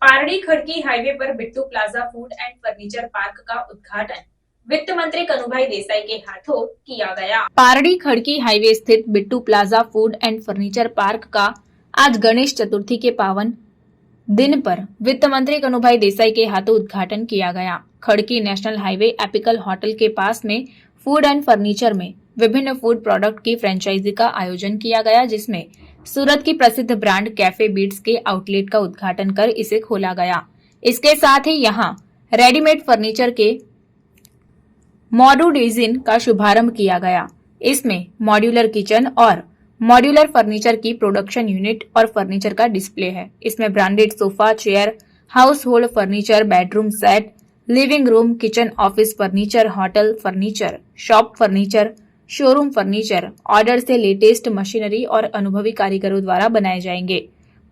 पारड़ी खड़की highway पर Bittu plaza food and furniture park का उद्घाटन वित्त मंत्री कनुभाई देसाई के हाथों किया गया। पारड़ी खड़की हाईवे स्थित Bittu plaza food and furniture park का आज गणेश चतुर्थी के पावन दिन पर वित्त मंत्री कनुभाई देसाई के हाथों उद्घाटन किया गया। खड़की नेशनल हाईवे एपिकल होटल के पास में फूड एंड फर्नीचर में विभिन्न फूड प्रोडक्ट की फ्रेंचाइजी का आयोजन किया गया, जिसमें सूरत की प्रसिद्ध ब्रांड कैफे बीट्स के आउटलेट का उद्घाटन कर इसे खोला गया। इसके साथ ही यहां रेडीमेड फर्नीचर के मॉड्यूलाइजेशन का शुभारंभ किया गया। इसमें मॉड्यूलर किचन और मॉड्यूलर फर्नीचर की प्रोडक्शन यूनिट और फर्नीचर का डिस्प्ले है। इसमें branded sofa, chair, house hold furniture, bedroom set, living room, kitchen, office furniture, hotel furniture, shop furniture, showroom furniture order से लेटेस्ट मशीनरी और अनुभवी कारीगरों द्वारा बनाए जाएंगे।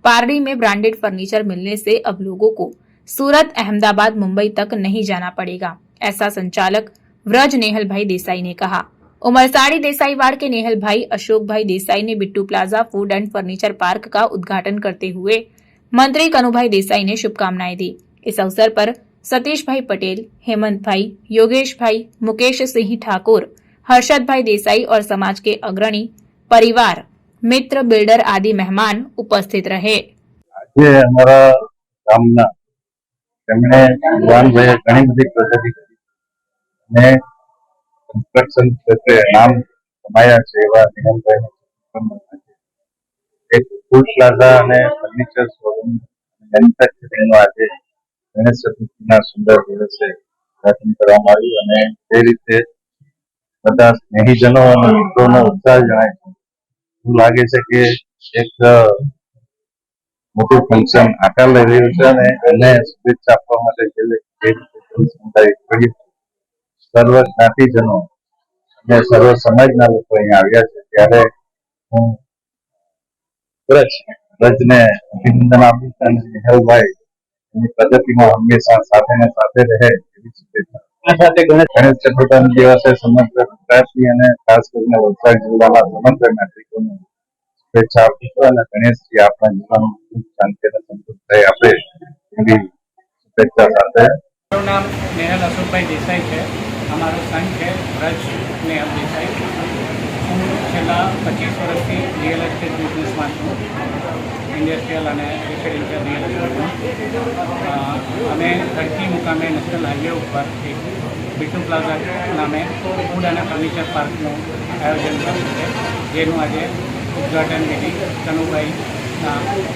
पारड़ी में ब्रांडेड फर्नीचर मिलने से अब लोगों को सूरत, अहमदाबाद, मुंबई तक नहीं जाना पड़ेगा, ऐसा संचालक व्रज नेहल भाई देसाई ने कहा। उमरसाड़ी देसाईवाड़ के नेहल भाई अशोक भाई देसाई ने Bittu plaza food and furniture park का उद्घाटन करते हुए मंत्री कनुभाई देसाई ने शुभकामनाएं दी। इस अवसर पर सतीश भाई पटेल, हेमंत भाई, योगेश भाई, मुकेश सिंह ठाकुर, हर्षद भाई देसाई और समाज के अग्रणी, परिवार, मित्र, बिल्डर आदि मेहमान उपस्थित रहे। આજે અમારા ગામના તેમણે યુવાનભાઈએ ઘણી બધી પ્રગતિ કરી અને કન્સ્ટ્રક્શન ક્ષેત્રે નામ કમાયા છે એવા નિગમભાઈ એક ફૂડ પ્લાઝા અને ફર્નિચર શોરૂમ મેન્યુફેક્ચરિંગનું આજે ગણેશ ચતુર્થીના સુંદર દિવસે ઉદ્ઘાટન કરવામાં આવ્યું અને તે રીતે બધા સ્નેહીજનો અને મિત્રોનો ઉત્સાહ જણાય છે। એવું લાગે છે કે એક મોટું ફંક્શન આકાર લઈ રહ્યું છે અને એને શુભેચ્છા આપવા માટે સર્વ જ્ઞાતિજનો અને સર્વ સમાજના લોકો અહીંયા આવ્યા છે, ત્યારે હું વ્રજને અભિનંદન આપીશ અને નિહલભાઈ એની પ્રગતિમાં હંમેશા સાથે ને સાથે રહે એવી શુભેચ્છા। આ સાથે ગણેશ ચતુર્થીના દિવસે સમગ્ર ગુજરાતની અને ખાસ કરીને વલસાડ જિલ્લાના સમગ્ર નાગરિકોને શુભેચ્છા આપું છું અને ગણેશજી આપણા જીવનમાં સુખ, શાંતિ અને સમૃદ્ધિ આપે એવી શુભેચ્છા સાથે। મારું નામ નેહલ અશોકભાઈ દેસાઈ છે। અમારો સન છે વ્રજ નેહલ દેસાઈ। હું છેલ્લા 25 વર્ષથી રિયલ એસ્ટેટ બિઝનેસમાં છું, ઇન્ડસ્ટ્રીયલ અને રેસિડેન્શિયલ રિયલ એસ્ટેટમાં। અમે ખડકી મુકામે નેશનલ હાઈવે ઉપર એક Bittu plaza name food and furniture park आयोजन કર્યું છે, જેનું આજે ઉદ્ઘાટન વિધિ કનુભાઈ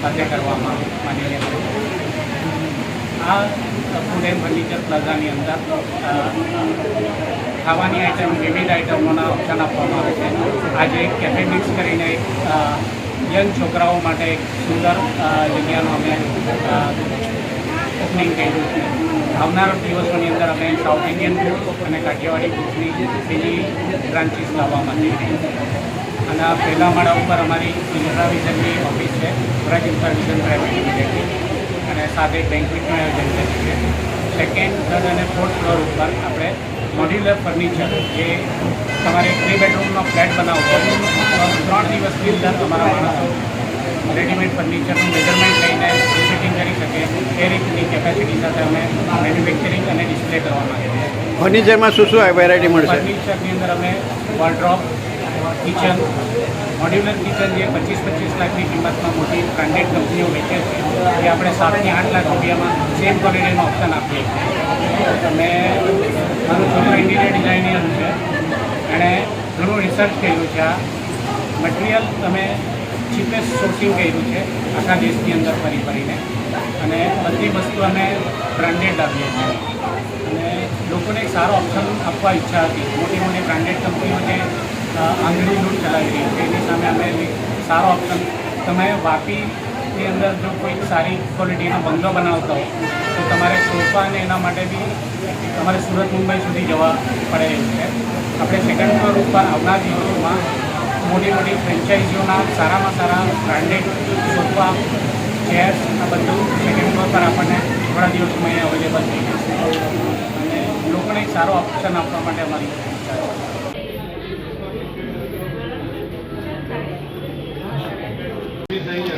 સાથે કરવામાં માનીય છે। આ ફૂડ એન્ડ ફર્નિચર પ્લાઝાની અંદર ખાવાની આઈટમ, વિવિધ આઈટમોના ઓપ્શન આપવામાં આવે છે। આજે કેફે મિક્સ કરીને એક યંગ છોકરાઓ માટે એક સુંદર જગ્યાનું અમે ઓપનિંગ કર્યું છે। આવનારા દિવસોની અંદર અમે સાઉથ ઇન્ડિયન ફૂડ અને કાઠિયાવાડી ફૂડની બીજી બ્રાન્ચીસ લાવવામાં જઈ રહી છે। અને આ પહેલા માળા ઉપર અમારી ઇન્ફ્રાવિઝનની ઓફિસ છે, વ્રજ ઇન્ફ્રાવિઝન પ્રાઇવેટ લિમિટેડ, અને સાથે બેન્ક્વેટનું આયોજન કરીએ છીએ। સેકન્ડ, થર્ડ અને ફોર્થ ફ્લોર ઉપર આપણે મોડ્યુલર ફર્નિચર, જે તમારે 3 બેડરૂમનો ફ્લેટ બનાવવો હોય તો 3 દિવસની અંદર અમારા માણસો રેડીમેડ ફર્નિચરનું મેજરમેન્ટ લઈને ફિટિંગ કરી શકે એ રીતની કેપેસિટી સાથે અમે મેન્યુફેક્ચરિંગ અને ડિસ્પ્લે કરવા માંગીએ છીએ। ફર્નિચરમાં શું વેરાયટી મળશે? ફર્નિચરની અંદર અમે વોર્ડરોબ, કિચન, મોડ્યુલર કિચન જે 25-25 લાખની કિંમતમાં મોટી બ્રાન્ડેડ કંપનીઓ વેચે છે, એ આપણે 7 થી 8 લાખ રૂપિયામાં સેમ ક્વોલિટીનો ઓપ્શન આપીએ છીએ। અમે મારું છોકરો ઇન્ટિરિયર ડિઝાઇનર છે, એણે ઘણું રિસર્ચ કર્યું છે। આ મટીરિયલ અમે ચીપેસ્ટ સોર્સિંગ કર્યું છે આખા દેશની અંદર ફરી ફરીને, અને બધી વસ્તુ અમે બ્રાન્ડેડ લાવીએ છીએ। અને લોકોને એક સારો ઓપ્શન આપવા ઈચ્છા હતી। મોટી મોટી બ્રાન્ડેડ કંપનીઓ જે આંગળી લૂંટ ચલાવી રહી છે, એની સામે અમે સારો ઓપ્શન, તમે વાપીની અંદર જો કોઈ સારી ક્વોલિટીનો બંગલો બનાવતા હો તો તમારે સોફા અને એના માટે બી તમારે સુરત, મુંબઈ સુધી જવા પડે એવું છે। આપણે સેકન્ડ ફ્લોર ઉપર આવનાર દિવસોમાં મોટી મોટી ફ્રેન્ચાઇઝીઓના સારામાં સારા બ્રાન્ડેડ સોફા, ચેર્સ આ બધું પર જઈએ છીએ અને લોકોને એક સારો ઓપ્શન આપવા માટે અમારી ઈચ્છા છે.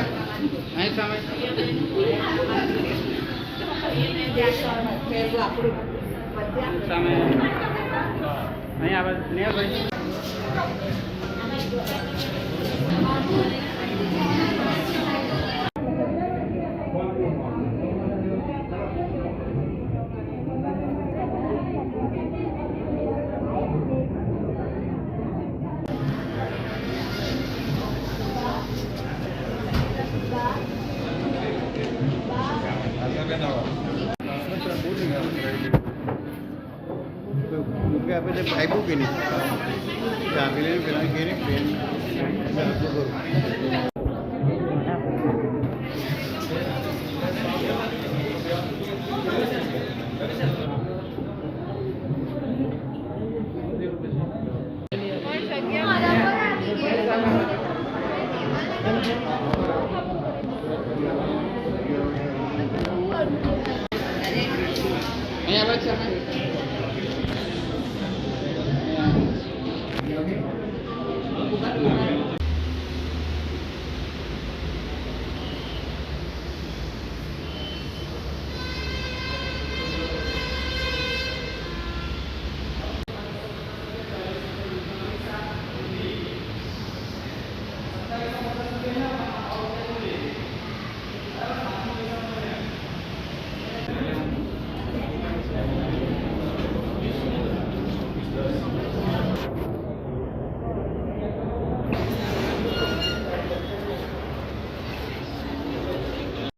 સામે અહીં આવે નેહલભાઈ. આપણે આપ્યું કે નહીં આપી લઈને પેલા કે અહીંયા આવે છે.